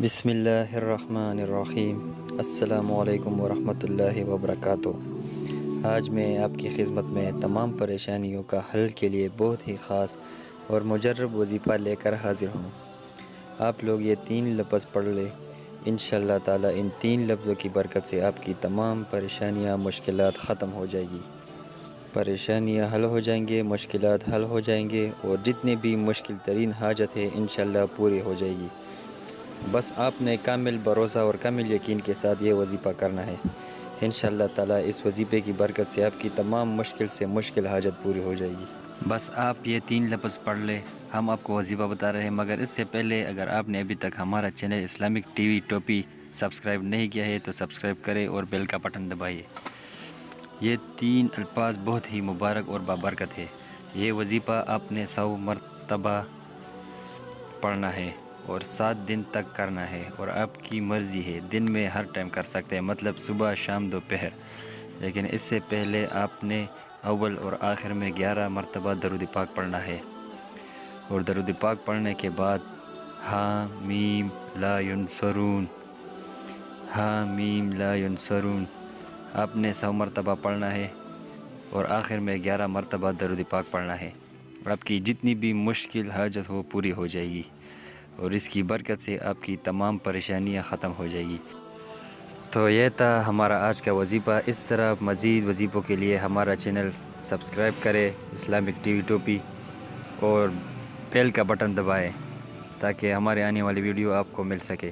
بسم اللہ الرحمن الرحیم۔ السلام علیکم ورحمۃ اللہ وبرکاتہ۔ آج میں آپ کی خدمت میں تمام پریشانیوں کا حل کے لیے بہت ہی خاص اور مجرب وظیفہ لے کر حاضر ہوں۔ آپ لوگ یہ 3 لفظ پڑھ لیں، انشاءاللہ تعالی ان 3 لفظوں کی برکت سے آپ کی تمام پریشانیاں مشکلات ختم ہو جائیں گی، پریشانیاں حل ہو جائیں گے، مشکلات حل ہو جائیں گے، اور جتنے بھی مشکل ترین حاجت ہے انشاءاللہ پوری ہو جائے گی۔ بس آپ نے کامل بھروسہ اور کامل یقین کے ساتھ یہ وظیفہ کرنا ہے۔ انشاءاللہ تعالی اس وظیفے کی برکت سے آپ کی تمام مشکل سے مشکل حاجت پوری ہو جائے گی۔ بس آپ یہ 3 لفظ پڑھ لیں، ہم آپ کو وظیفہ بتا رہے ہیں، مگر اس سے پہلے اگر آپ نے ابھی تک ہمارا چینل اسلامک ٹی وی ٹوپی سبسکرائب نہیں کیا ہے تو سبسکرائب کریں اور بیل کا بٹن دبائیے۔ یہ 3 الفاظ بہت ہی مبارک اور بابرکت ہے۔ یہ وظیفہ آپ نے 100 مرتبہ پڑھنا ہے اور 7 دن تک کرنا ہے، اور آپ کی مرضی ہے، دن میں ہر ٹائم کر سکتے ہیں، مطلب صبح شام دوپہر، لیکن اس سے پہلے آپ نے اول اور آخر میں 11 مرتبہ درود پاک پڑھنا ہے، اور درود پاک پڑھنے کے بعد ہاں میم لا ینصرون، ہاں میم لا ینصرون آپ نے 100 مرتبہ پڑھنا ہے، اور آخر میں 11 مرتبہ درود پاک پڑھنا ہے۔ آپ کی جتنی بھی مشکل حاجت ہو پوری ہو جائے گی، اور اس کی برکت سے آپ کی تمام پریشانیاں ختم ہو جائے گی۔ تو یہ تھا ہمارا آج کا وظیفہ۔ اس طرح مزید وظیفوں کے لیے ہمارا چینل سبسکرائب کریں اسلامک ٹی وی ٹوپی، اور بیل کا بٹن دبائیں تاکہ ہمارے آنے والی ویڈیو آپ کو مل سکے۔